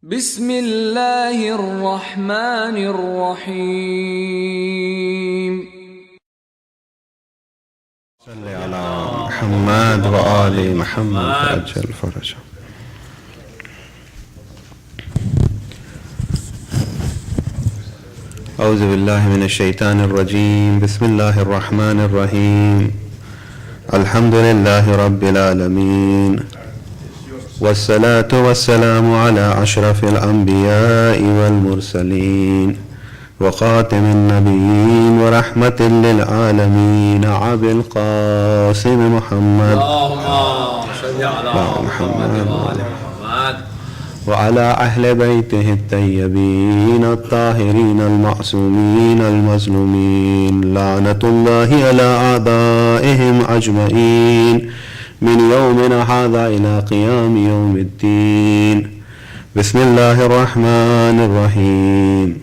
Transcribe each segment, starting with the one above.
Bismillahirrahmanirrahim. Salli ala Muhammad wa ali Muhammad ajal faraj. A'udhu billahi minash shaitanir rajim. Bismillahir rahmanir rahim. Alhamdulillahi rabbil alamin. والصلاة والسلام على أشرف الأنبياء والمرسلين وخاتم النبيين ورحمة للعالمين أبي القاسم محمد اللهم صل على محمد وعلى أهل بيته الطيبين الطاهرين المعصومين المظلومين لعنة الله على أعدائهم أجمعين من يومنا هذا إلى قيام يوم الدين. بسم الله الرحمن الرحيم.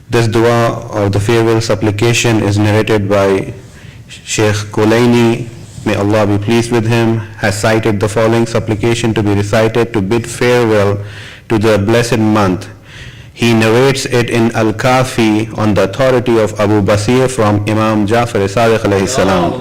This dua or the farewell supplication is narrated by Sheikh Kulaini, may Allah be pleased with him, has cited the following supplication to be recited to bid farewell to the blessed month. He narrates it in Al-Kafi on the authority of Abu Basir from Imam Jafar Sadiq alayhi salam.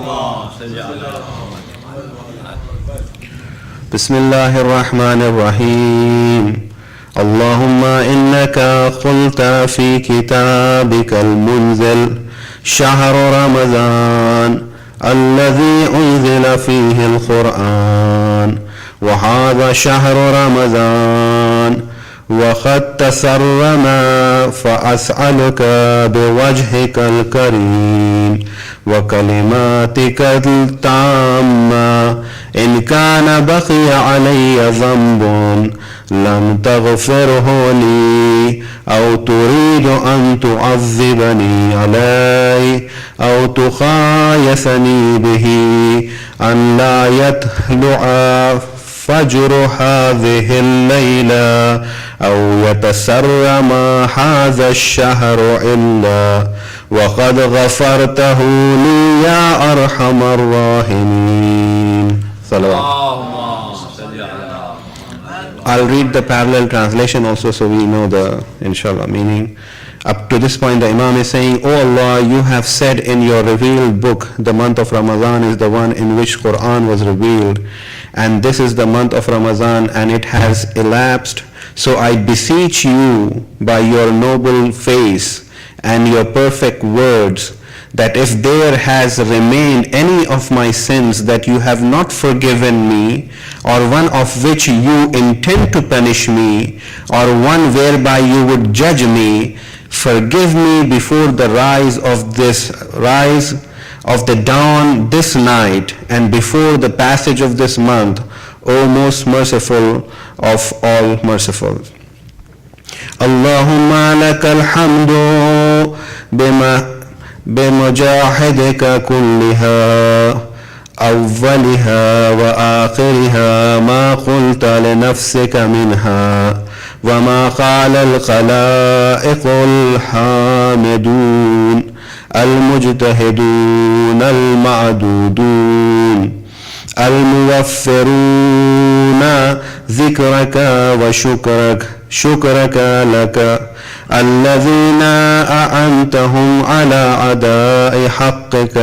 بسم الله الرحمن الرحيم. اللهم إنك قلت في كتابك المنزل شهر رمضان الذي أنزل فيه القرآن وهذا شهر رمضان وقد تسرما فأسألك بوجهك الكريم وكلماتك التامة إن كان بقي علي ذنب لم تغفره لي أو تريد أن تعذبني عليه أو تخايسني به أن لا يطلع فجر هذه الليلة أو يتسرم هذا الشهر إلا وقد غفرته لي يا أرحم الراحمين. I'll read the parallel translation also so we know the inshallah meaning. Up to this point the Imam is saying, O Allah, you have said in your revealed book, the month of Ramadan is the one in which Quran was revealed, and this is the month of Ramadan and it has elapsed. So I beseech you by your noble face and your perfect words that if there has remained any of my sins that you have not forgiven me, or one of which you intend to punish me, or one whereby you would judge me, forgive me before the rise of the dawn this night and before the passage of this month, O most merciful of all merciful. Allahumma lakal hamdu بمجاهدك كلها أولها وآخرها ما قلت لنفسك منها وما قال الخلائق الحامدون المجتهدون المعدودون الموفرون ذكرك شكرك لك الذين أعنتهم على أداء حقك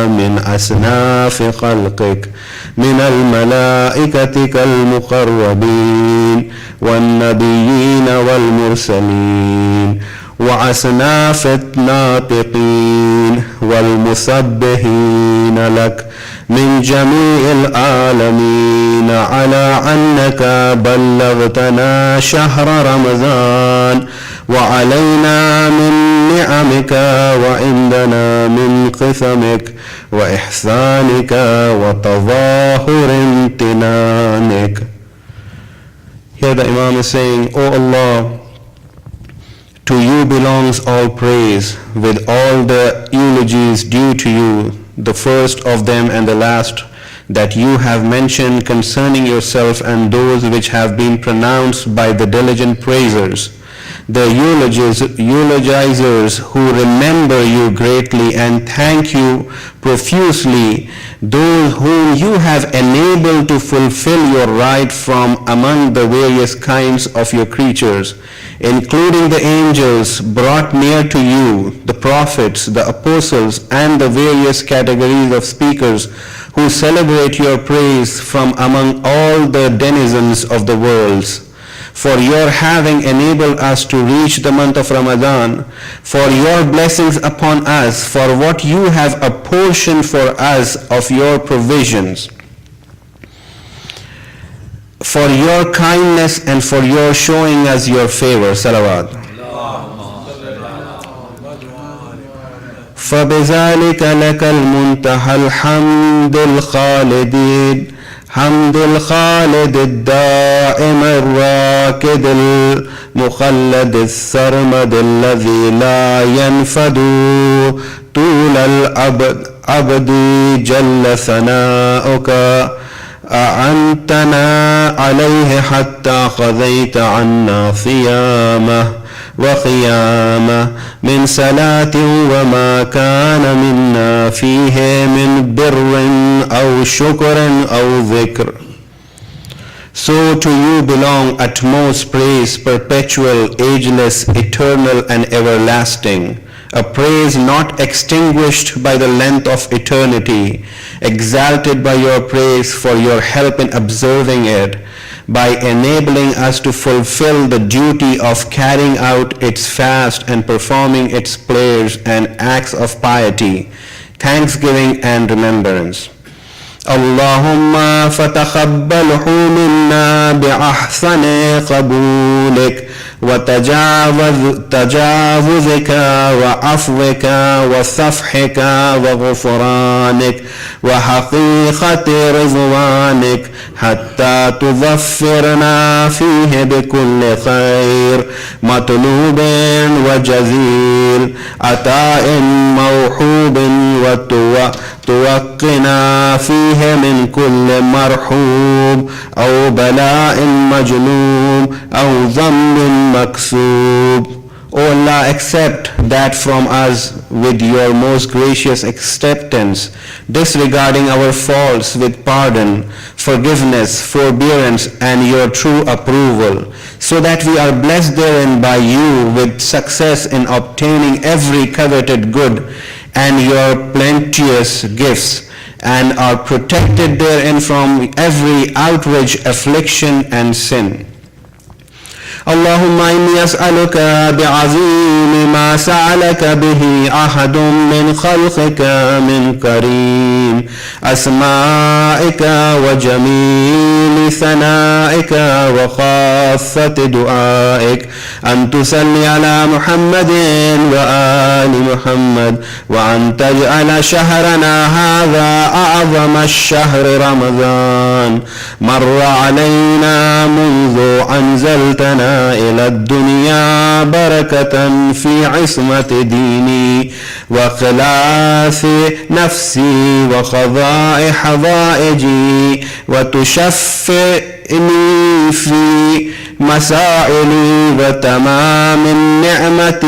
من أصناف خلقك من الملائكة المقربين والنبيين والمرسلين وأصناف الناطقين والمسبحين لك من جميع العالمين على أنك بلغتنا شهر رمضان وعلينا من نعمك وعندنا من قسمك وإحسانك وتظاهر امتنانك. Here the Imam is saying, O Allah, to you belongs all praise, with all the eulogies due to you, the first of them and the last, that you have mentioned concerning yourself and those which have been pronounced by the diligent praisers, the eulogizers who remember you greatly and thank you profusely, those whom you have enabled to fulfill your right from among the various kinds of your creatures, including the angels brought near to you, the prophets, the apostles, and the various categories of speakers who celebrate your praise from among all the denizens of the worlds, for your having enabled us to reach the month of Ramadan, for your blessings upon us, for what you have apportioned for us of your provisions, for your kindness and for your showing us your favor. Salawat. فَبِذَلِكَ لَكَ الْمُنْتَهَى الْحَمْدِ الْخَالِدِينَ حمد الخالد الدائم الراكد المخلد السرمد الذي لا ينفد طول الأبد جل ثناؤك أعنتنا عليه حتى قضيت عنا صيامه وقيامه من صلاة وما كان منا فيه من بر أو شكر أو ذكر. So to you belong utmost praise, perpetual, ageless, eternal and everlasting, a praise not extinguished by the length of eternity, exalted by your praise for your help in observing it, by enabling us to fulfill the duty of carrying out its fast and performing its prayers and acts of piety, thanksgiving and remembrance. اللهم فتقبله منا بأحسن قبولك وتجاوزك وعفوك وصفحك وغفرانك وحقيقة رضوانك حتى تظفرنا فيه بكل خير مطلوب وجزيل عطاء موحوب وتوقنا فيه من كل مرحوب أو بلاء مجلوب أو ذنب مكسوب. O Allah, accept that from us with your most gracious acceptance, disregarding our faults with pardon, forgiveness, forbearance, and your true approval, so that we are blessed therein by you with success in obtaining every coveted good and your plenteous gifts, and are protected therein from every outrage, affliction, and sin. اللهم إني أسألك بعظيم ما سألك به أحد من خلقك من كريم أسمائك وجميل ثنائك وخاصة دعائك أن تصلي على محمد وآل محمد وأن تجعل شهرنا هذا أعظم الشهر رمضان مر علينا منذ أنزلتنا إلى الدنيا بركة في عصمة ديني وخلاص نفسي وقضاء حوائجي وتشفعني في مسائلي وتمام النعمة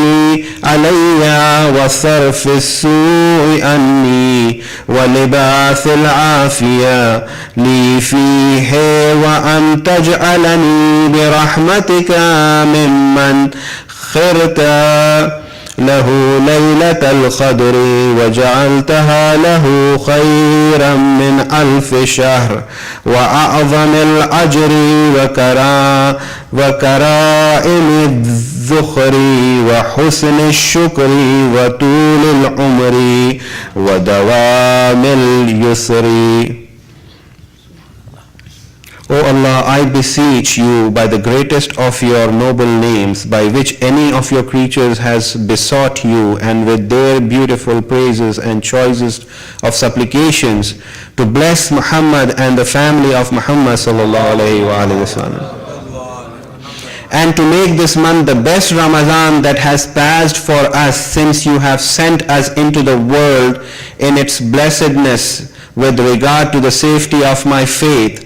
علي وصرف السوء عني ولباس العافية لي فيه وأن تجعلني برحمتك ممن خرت له ليلة القدر وجعلتها له خيرا من 1000 شهر وأعظم الأجر وكرائم الذخر وحسن الشكر وطول العمر ودوام اليسر. O Allah, I beseech you by the greatest of your noble names, by which any of your creatures has besought you, and with their beautiful praises and choicest of supplications, to bless Muhammad and the family of Muhammad sallallahu alayhi wa sallam, and to make this month the best Ramadan that has passed for us since you have sent us into the world in its blessedness, with regard to the safety of my faith,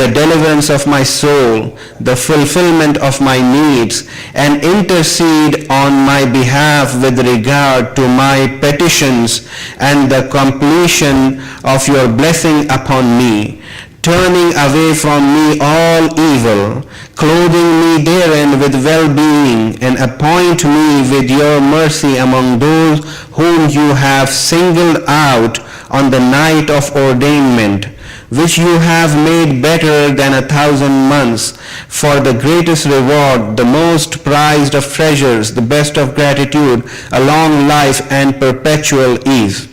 the deliverance of my soul, the fulfillment of my needs, and intercede on my behalf with regard to my petitions and the completion of your blessing upon me, turning away from me all evil, clothing me therein with well-being, and appoint me with your mercy among those whom you have singled out on the night of ordainment, which you have made better than 1,000 months, for the greatest reward, the most prized of treasures, the best of gratitude, a long life and perpetual ease.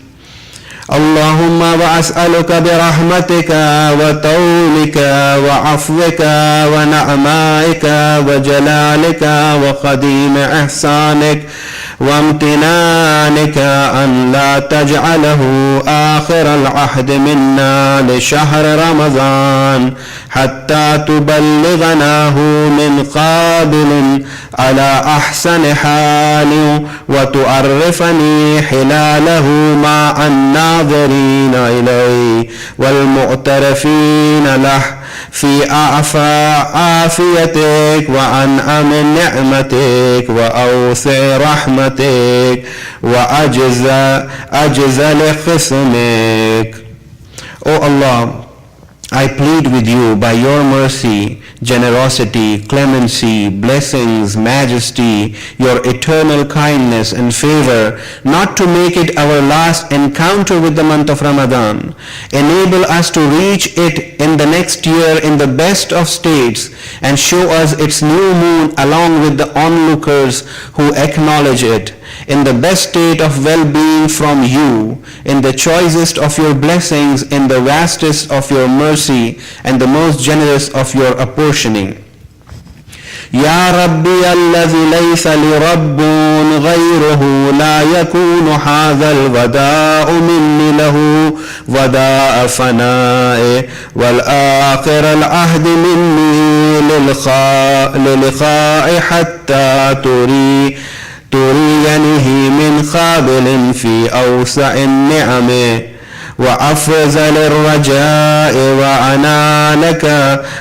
اللهم وأسألك برحمتك وطولك وعفوك ونعمائك وجلالك وقديم إحسانك وامتنانك أن لا تجعله آخر العهد منا لشهر رمضان حتى تبلغناه من قابل على أحسن حال وتعرفني حلاله مع الناظرين إليه والمعترفين له في عافيتك وأنعم نعمتك وأوسع رحمتك وأجزل خصمك. O Allah, I plead with you by your mercy, generosity, clemency, blessings, majesty, your eternal kindness and favor, not to make it our last encounter with the month of Ramadan. Enable us to reach it in the next year in the best of states, and show us its new moon along with the onlookers who acknowledge it, in the best state of well-being from you, in the choicest of your blessings, in the vastest of your mercy, and the most generous of your apportioning. يا ربي الذي ليس لرب غيره لا يكون هذا الوداع مني له وداع فناء والآخر العهد مني للقاء حتى ترينه من قابل في أوسع النعم وأفضل الرجاء وأنا لك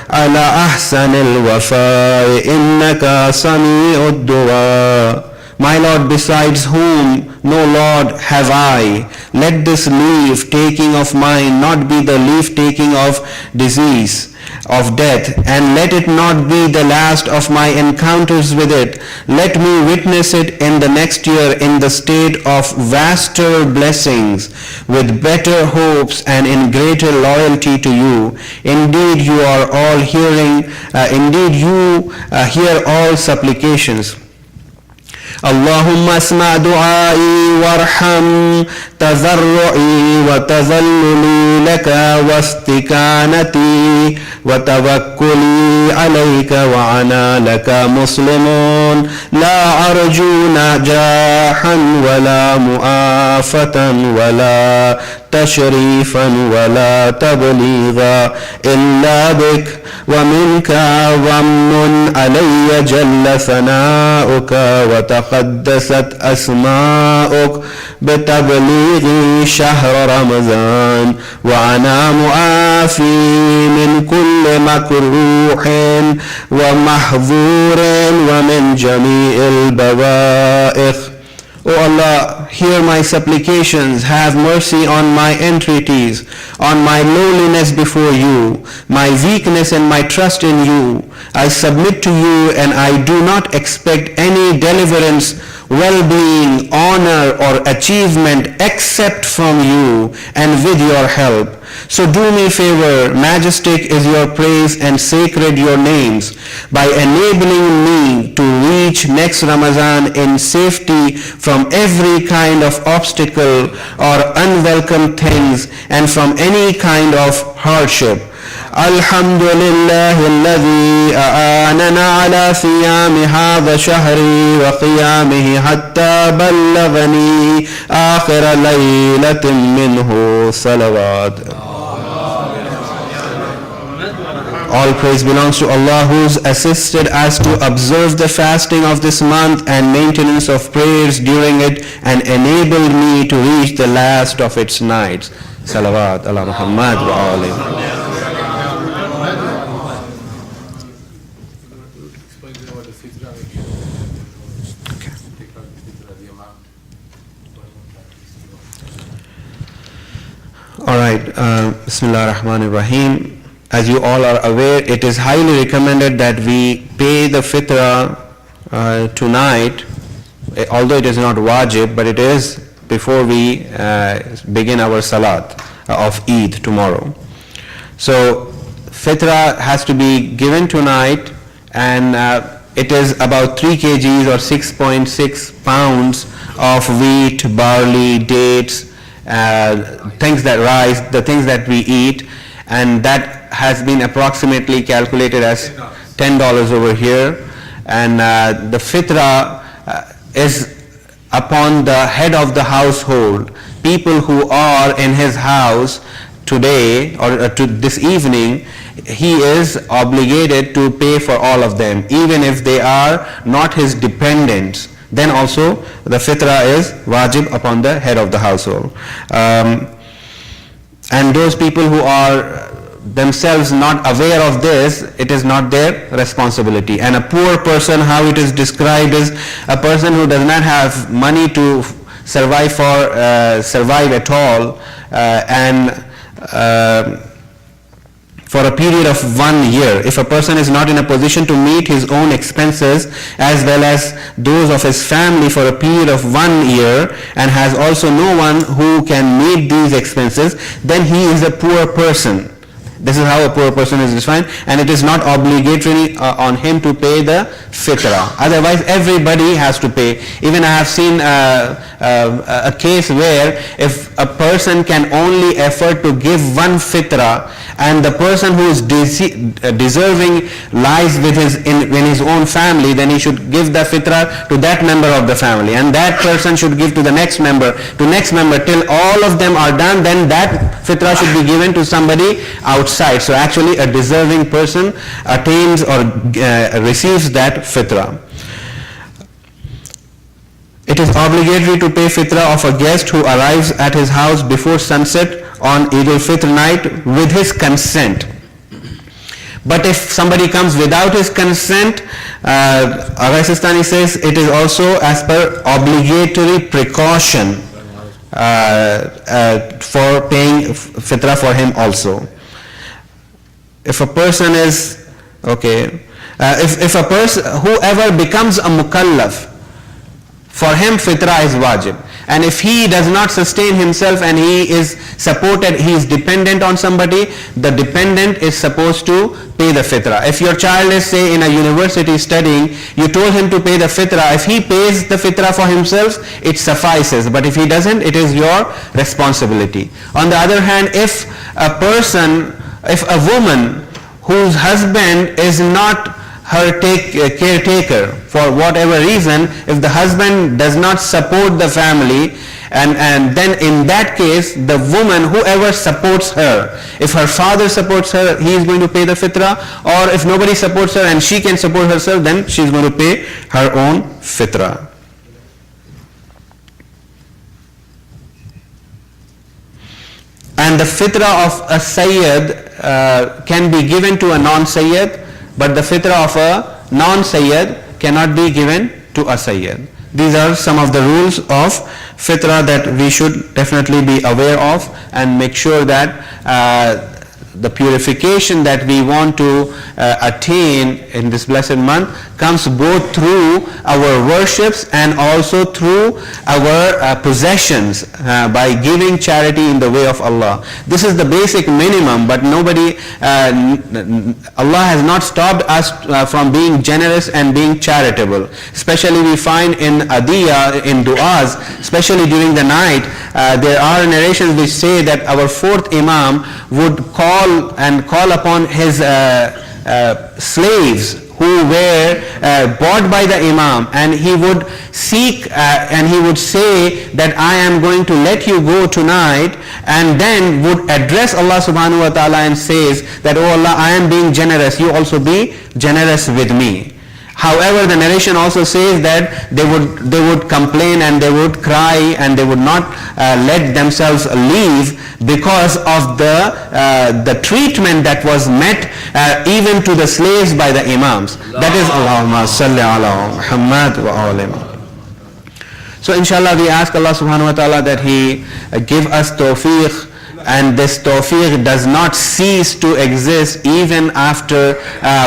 على أحسن الوفاء إنك سميع الدعاء. My Lord, besides whom no Lord have I, let this leave taking of mine not be the leave taking of disease, of death, and let it not be the last of my encounters with it. Let me witness it in the next year in the state of vaster blessings, with better hopes and in greater loyalty to you. Indeed, you are all hearing, you hear all supplications. اللهم اسمع دعائي وارحم تضرعي وتذللي لك واستكانتي وتوكلي عليك وأنا لك مسلمون لا أرجو نجاحا ولا مؤافة ولا تشريفا ولا تبليغا إلا بك ومنك ومن علي جل ثناؤك وتقدست أسماؤك بتبليغ شهر رمضان وأنا معافي من كل مكروه ومحظور ومن جميع البوائخ. O Allah, hear my supplications, have mercy on my entreaties, on my lowliness before you, my weakness and my trust in you. I submit to you and I do not expect any deliverance, well-being, honor or achievement except from you and with your help. So do me favor, majestic is your praise and sacred your names, by enabling me to reach next Ramadan in safety from every kind of obstacle or unwelcome things and from any kind of hardship. الحمد لله الذي أعاننا على صيام هذا الشهر وقيامه حتى بلغني آخر ليلة منه صلوات. All praise belongs to Allah, who's assisted us to observe the fasting of this month and maintenance of prayers during it and enabled me to reach the last of its nights. Salawat ala Muhammad wa ali. All right, Bismillah ar-Rahman ar-Rahim. As you all are aware, it is highly recommended that we pay the fitrah tonight, although it is not wajib, but it is before we begin our salat of Eid tomorrow. So fitrah has to be given tonight, and it is about 3 kgs or 6.6 pounds of wheat, barley, dates, things that rise, the things that we eat, and that has been approximately calculated as $10 over here. And the fitrah is upon the head of the household. People who are in his house today or to this evening, he is obligated to pay for all of them, even if they are not his dependents. Then also the fitrah is wajib upon the head of the household. And those people who are themselves not aware of this, it is not their responsibility. And a poor person, how it is described, is a person who does not have money to survive at all, and for a period of 1 year. If a person is not in a position to meet his own expenses as well as those of his family for a period of 1 year, and has also no one who can meet these expenses, then he is a poor person. This is how a poor person is defined, and it is not obligatory on him to pay the fitrah. Otherwise, everybody has to pay. Even I have seen a case where if a person can only afford to give one fitrah, and the person who is deserving lies with in his own family, then he should give the fitrah to that member of the family, and that person should give to the next member, till all of them are done. Then that fitrah should be given to somebody outside. So actually a deserving person attains or receives that fitrah. It is obligatory to pay fitrah of a guest who arrives at his house before sunset on Eid al-Fitr night with his consent. But if somebody comes without his consent, Agha Sistani says it is also as per obligatory precaution for paying fitrah for him also. If a person is, if a person, whoever becomes a mukallaf, for him fitrah is wajib. And if he does not sustain himself and he is supported, he is dependent on somebody, the dependent is supposed to pay the fitrah. If your child is, say, in a university studying, you told him to pay the fitrah. If he pays the fitrah for himself, it suffices. But if he doesn't, it is your responsibility. On the other hand, if a woman whose husband is not her caretaker for whatever reason, if the husband does not support the family, and then in that case the woman, whoever supports her, if her father supports her, he is going to pay the fitrah, or if nobody supports her and she can support herself, then she is going to pay her own fitrah. And the fitrah of a sayyid can be given to a non-sayyid, but the fitrah of a non-sayyid cannot be given to a sayyid. These are some of the rules of fitrah that we should definitely be aware of, and make sure that the purification that we want to attain in this blessed month comes both through our worships and also through our possessions, by giving charity in the way of Allah. This is the basic minimum, but nobody, Allah has not stopped us from being generous and being charitable. Especially we find in adiyah, in du'as, especially during the night, there are narrations which say that our fourth imam would call upon his slaves who were bought by the imam, and he would seek and he would say that I am going to let you go tonight, and then would address Allah subhanahu wa ta'ala and says that, oh Allah, I am being generous, you also be generous with me. However, the narration also says that they would complain and they would cry and they would not let themselves leave because of the treatment that was met even to the slaves by the imams. That is Allahumma salli ala Muhammad wa alim. So inshallah we ask Allah subhanahu wa ta'ala that He give us tawfiq, and this tawfiq does not cease to exist even after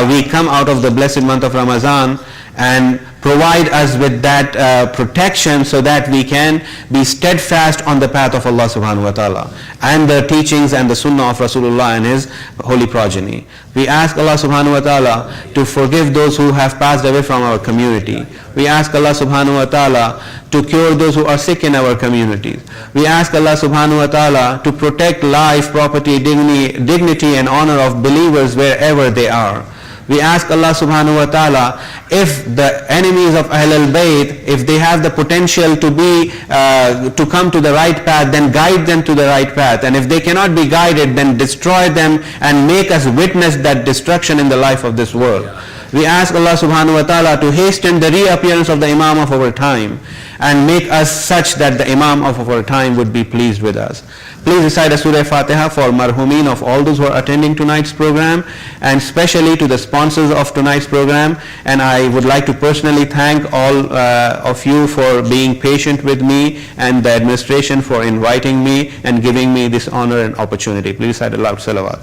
we come out of the blessed month of Ramadan, and provide us with that protection so that we can be steadfast on the path of Allah subhanahu wa ta'ala and the teachings and the sunnah of Rasulullah and his holy progeny. We ask Allah subhanahu wa ta'ala to forgive those who have passed away from our community. We ask Allah subhanahu wa ta'ala to cure those who are sick in our communities. We ask Allah subhanahu wa ta'ala to protect life, property, dignity and honor of believers wherever they are. We ask Allah subhanahu wa ta'ala, if the enemies of Ahlul Bayt, if they have the potential to come to the right path, then guide them to the right path. And if they cannot be guided, then destroy them and make us witness that destruction in the life of this world. We ask Allah subhanahu wa ta'ala to hasten the reappearance of the Imam of our time and make us such that the Imam of our time would be pleased with us. Please recite a Surah Fatiha for marhumin of all those who are attending tonight's program, and especially to the sponsors of tonight's program. And I would like to personally thank all of you for being patient with me, and the administration for inviting me and giving me this honor and opportunity. Please recite a loud salawat.